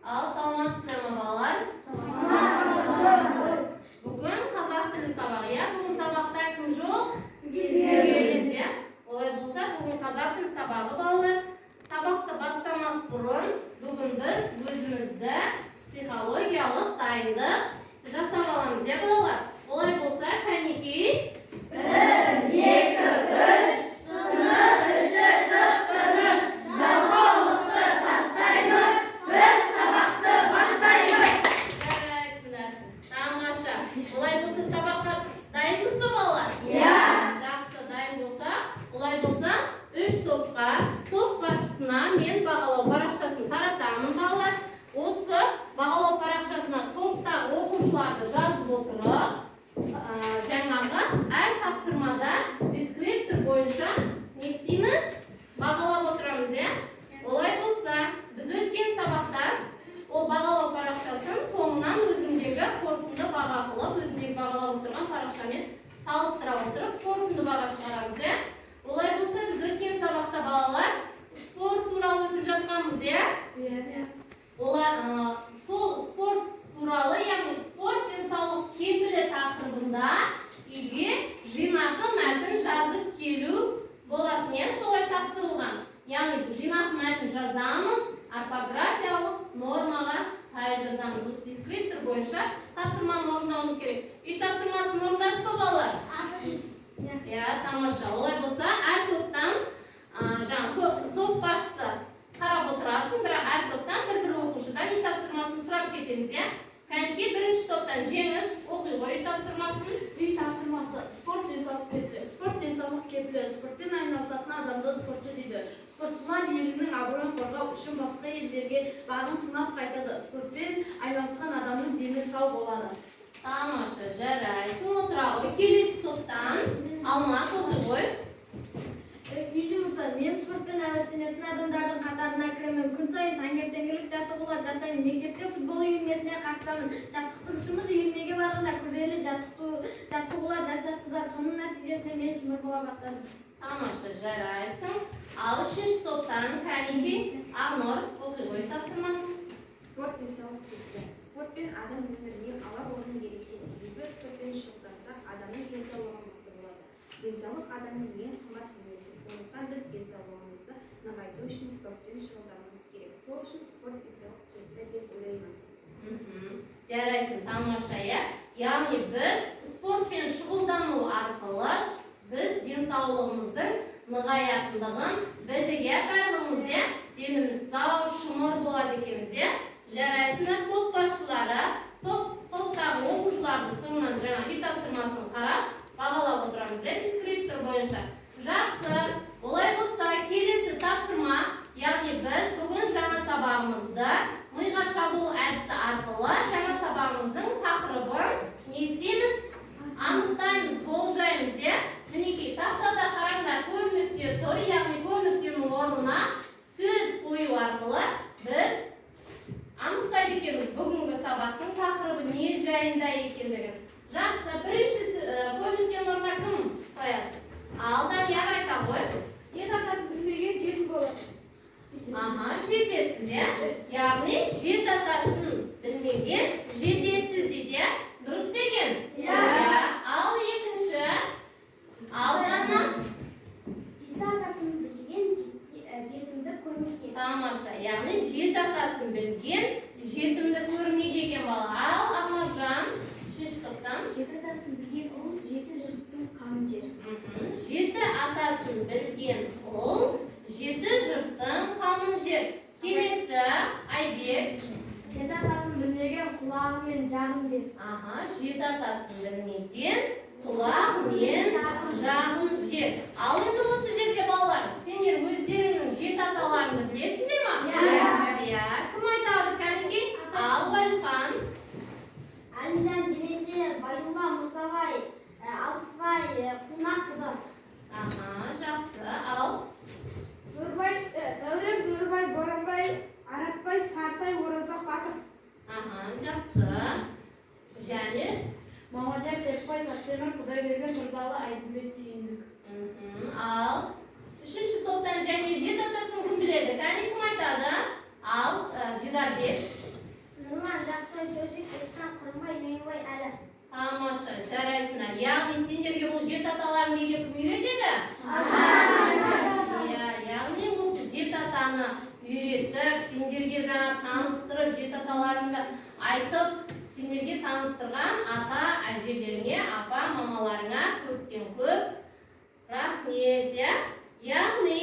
Ал саламатсыздар ма балалар? Бүгін қазақ тілі сабағы, иә? Бүгін сабақта кім жоқ? Түгелдер, иә? Олай болса, бүгін қазақ тілі сабағы балалар. Сабақты бастамас бұрын, бүгін біз өзімізді психологиялық дайындық жасап аламыз, иә балалар? Олай болса, кәнеки 1, 2, 3 сынып іші тып-тыныш, жалқаулықты тастаймыз, біз сабақты бастаймыз. Жарайсыңдар, тамаша. Олай болса, сабаққа дайынбыз ба балалар? Иә. Жақсы, дайын болса, олай болса, 3 топқа, топ басшысына мен бағалау парақшасын таратамын балалар. Осы бағалау парақшасына топтағы оқушыларды жазып отырып, жаңағы әр тапсырмада дескриптор бойынша не істейміз? Бағалап отырамыз, иә? Олай болса, біз өткен сабақта ол бағалау парақшасын соңынан өзімдегі қорытынды баға қылып, өзімдегі бағалап отырған парақшамен салыстыра отырып, қорытынды баға шығарамыз, иә? Олай болса, біз өткен сабақта балалар спорт туралы өтіп жатқанбыз, иә? Сол спорт туралы, яғни спорт денсаулық кепілі тақырыбында үйге жинақы мәтін жазып келу болатын, иә? Солай тапсырылған. Яғни жинақы мәтін жазамыз, орфографиялық нормаға сай жазамыз. Осы дескриптор бойынша тапсырманы орындауымыз керек. Үй тапсырмасын орындадық па балалар? Иә, тамаша. Олай болса, әр топтан топ басшысы қарап отырасың, бірақ әр топтан бір оқушыдан үй тапсырмасын сұрап кетеміз, иә? Кәнеки бірінші топтан жеңіс оқи ғой үй тапсырмасын. Үй тапсырмасы спорт денсаулық кепілі, спортпен айналысатын адамды спортшы дейді. Спортшылар елінің абыройын қорғау үшін басқа елдерге бағын сынап қайтады. Спортпен айналысқан адамның дені сау болады. Тамаша, жарайсың, отыра ғой. Келесі топтан Алмас оқи ғой. Үй жұмысы. Мен спортпен әуестенетін адамдардың қатарына кіремін. Күн сайын таңертеңгілік жаттығулар жасаймын. Мектепте футбол үйірмесіне қатысамын. Жаттықтырушымыз үйірмеге барғанда күрделі жаттығулар жасатқызады. Соның нәтижесінде мен шымыр бола бастадым. Тамаша, жарайсың. Ал үшінші топтан кәнеки Ақнұр оқи ғой тапсырмасын. Спорт денсаулық кепілі. Спортпен адам өміріне алар орны ерекше. Себебі спортпен шұғылдансақ, адамның денсаулығы мықты болады. Денсаулық адамның ең қымбат дүниесі. Сондықтан біз денсаулығымызды нығайту үшін спортпен шұғылдануымыз керек. Сол үшін спорт денсаулық кепілі деп ойлаймын. Жарайсың, тамаша, иә? Яғни біз спортпен шұғылдану арқылы біз денсаулығымыздың нығаятындығын білдік, иә? Барлығымыз, иә? Деніміз сау, шымыр болады екенбіз, иә? Жарайсыңдар, топ басшылары топтағы оқушыларды соңынан жаңа үй тапсырмасын қарап бағалап отырамыз, иә? Дескриптор бойынша. Жақсы. Олай болса, келесі тапсырма, яғни біз бүгін жаңа сабағымызды миға шабуыл әдісі арқылы жаңа сабағымыздың тақырыбын не істейміз? Анықтаймыз, болжаймыз, иә? Мінекей, тақтада қараңдар, көп нүкте тұр, яғни көп нүктенің орнына сөз қою арқылы біз анықтайды екенбіз бүгінгі сабақтың тақырыбы не жайында екендігін. Жақсы, бірінші көп нүктенің орнына кім қояды? Ал Данияр айта ғой. Жет атасын білмеген жетім болады. Жетесіз, иә? Яғни жет атасын білмеген жетесіз дейді, дұрыс па екен? Иә. Ал екінші? Ал Дана? Жет атасын білген жетімді көрмеген. Тамаша, яғни жет атасын білген жетімді көрмейді екен бала. Ал Ақмаржан, үшінші топтан? Жет атасын білген ол жеті жұрттың қамын жер. Жеті атасын білген ол жеті жұрттың қамын жер. Келесі Айбек. Жеті атасын білмеген құлағы мен жағын жер. Жеті атасын білмеген құлақ мен жағын жер. Ал енді осы жерде балалар, сендер өздеріңнің жеті аталарыңды білесіңдер ма? Иә. Кім айтады кәнеки? Ал Уәлихан. Әлімжан, Жиренше, Байдулла, Мырзабай, Алпысбай, Қунақ, Құдас. Жақсы. Ал Дәурен, Бөрібай, Боранбай, Аратбай, Сартай, Оразбақ, Батыр. Жақсы. Және Мамадияр, Серікбай, Тассемір, Құдайберген, Тұрдалы, Айдынбек, Сүйіндік. Ал үшінші топтан және жеті атасын кім біледі? Кәне кім айтады? Ал Дидарбек. Нұрман, жақсы сөзі Ислам Қырымбай, Меңбай, әлі. Тамаша, жарайсыңдар. Яғни сендерге бұл жеті аталарын неге кім үйретеді? Иә, яғни осы жеті атаны үйретіп, сендерге жаңа таныстырып, жеті аталарыңды айтып, сендерге таныстырған ата әжелеріңе, апа мамаларыңа көптен көп рахмет. Яғни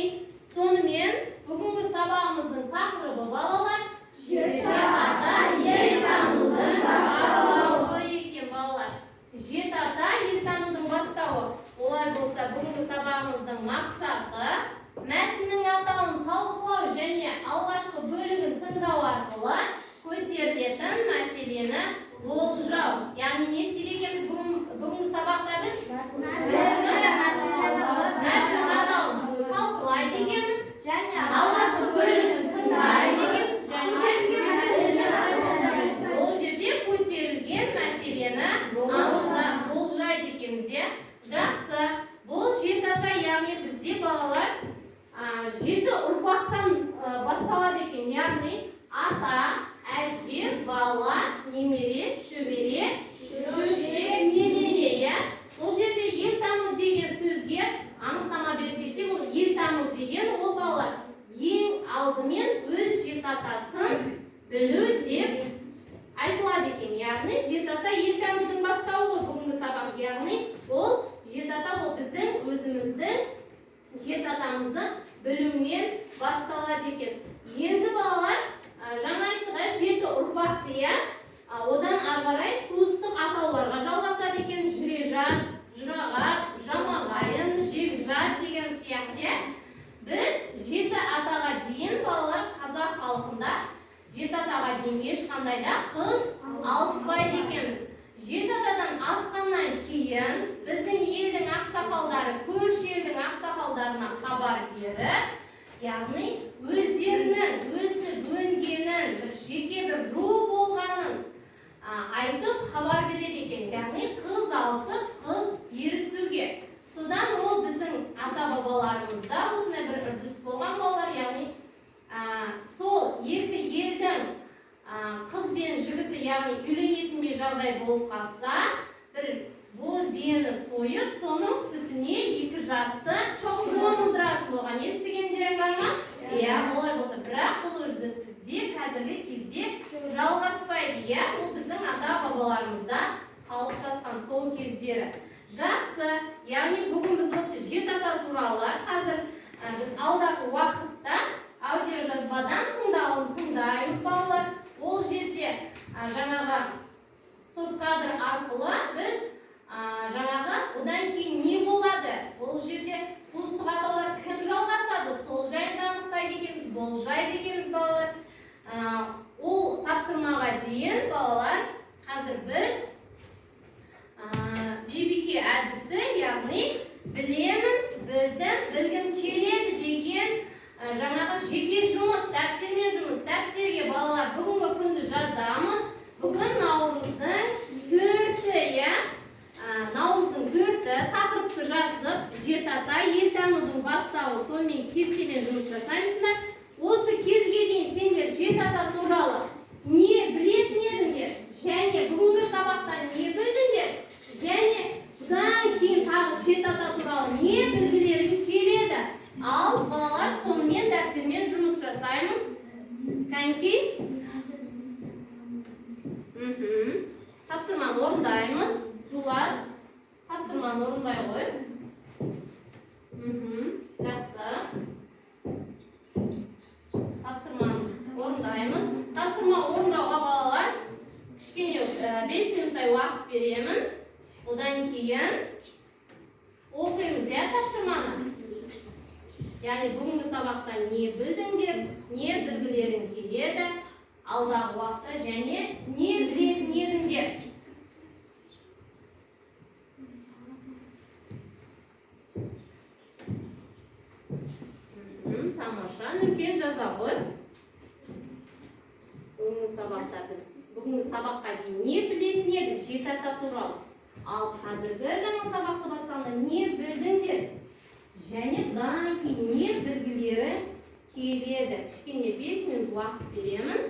сонымен бүгінгі сабағымыздың тақырыбы балалар жеті ата ел танудың бастауы екен балалар. Жеті ата ел танудың бастауы. Олай болса бүгінгі сабағымыздың мақсаты мәтіннің атауын талқылау және алғашқы бөлігін тыңдау арқылы көтерілетін мәселені болжау. Яғни не істейміз бүгінгі сабақта біз? Мәтін атауын талқылайды екенбіз. Алғашқы бөлігін тыңдайды екенбіз. Ол жерде көтерілген мәселені анықтап болжайды екенбіз. Жақсы. Бұл жеті ата, яғни бізде балалар жеті ұрпақтан басталады екен. Яғни ата, әже, бала, немере, шөбере, шөбере, немере. Бұл жерде ел тану деген сөзге анықтама беріп кетсем, ол ел тану деген ол балалар ең алдымен өз жеті атасын білу деп айтылады екен. Яғни жеті ата ел танудың бастауы бүгінгі сабақ. Яғни ол жеті ата ол біздің өзіміздің жеті атамызды білумен басталады екен. Енді балалар жаңа айттық, жеті ұрпақты, одан ары қарай туыстық атауларға жалғасады екен. Жүрежат, жұрағат, жамағайын, жекжат деген сияқты. Біз жеті атаға дейін балалар қазақ халқында жеті атаға дейін ешқандай да қыз алыспайды екенбіз. Жеті атадан асқаннан кейін біздің елдің ақсақалдары көрші елдің ақсақалдарына хабар беріп, яғни өздерінің өсіп өнгенін, жеке бір ру болғанын айтып хабар береді екен. Яғни қыз алысып, қыз берісуге. Содан ол біздің ата-бабаларымызда осындай бір үрдіс болған балалар. Яғни сол екі елдің қыз бен жігіті, яғни үйленетіндей жағдай болып қалса, бір боз биені сойып, соның сүтіне екі жасты жұмылдыратын болған. Естігендерің бар ма? Иә, олай болса, бірақ бұл үрдіс бізде қазіргі кезде жалғаспайды. Ол біздің ата-бабаларымызда қалыптасқан сол кездері. Жақсы, яғни бүгін біз осы жеті ата туралы қазір біз алдағы уақытта аудиожазбадан тыңдаймыз балалар. Ол жерде жаңағы стоп-кадр арқылы біз жаңағы одан кейін не болады? Ол жерде туыстық атаулар кім жалғасады? Сол жайында анықтайды екенбіз, болжайды екенбіз балалар. Ол тапсырмаға дейін балалар қазір біз бибике әдісі, яғни білемін, білдім, білгім келеді деген жаңағы жеке жұмыс, дәптермен жұмыс. Дәптерге балалар бүгінгі күнді жазамыз. Бүгін Наурыздың 4-і, Наурыздың 4-і тақырыпты жазып, жеті ата ел танудың бастауы, сонымен кестемен жұмыс жасаймыздар. Осы кезге дейін сендер жеті ата туралы не білетін едіңдер? Және бүгінгі сабақта не білдіңдер? Және бұдан кейін тағы жеті ата туралы не білгілерің келеді? Ал балалар сонымен дәптермен жұмыс жасаймыз. Кәнекей? Тапсырманы орындаймыз. Дулар, тапсырманы орындай ғой. Жақсы. Тапсырманы орындаймыз. Тапсырма орындауға балалар кішкене 5 минуттай уақыт беремін. Одан кейін оқимыз, тапсырманы. Яғни бүгінгі сабақта не білдіңдер, не білгілерің келеді, алдағы уақытта және не білетін едіңдер. Тамаша, үлкен жаза ғой. Бүгінгі сабаққа дейін не білетін едік, жеті ата туралы. Ал қазіргі жаңа сабақты бастағанда не білдіңдер? Және бұдан кейін не білгілері келеді. Кішкене 5 минут уақыт беремін.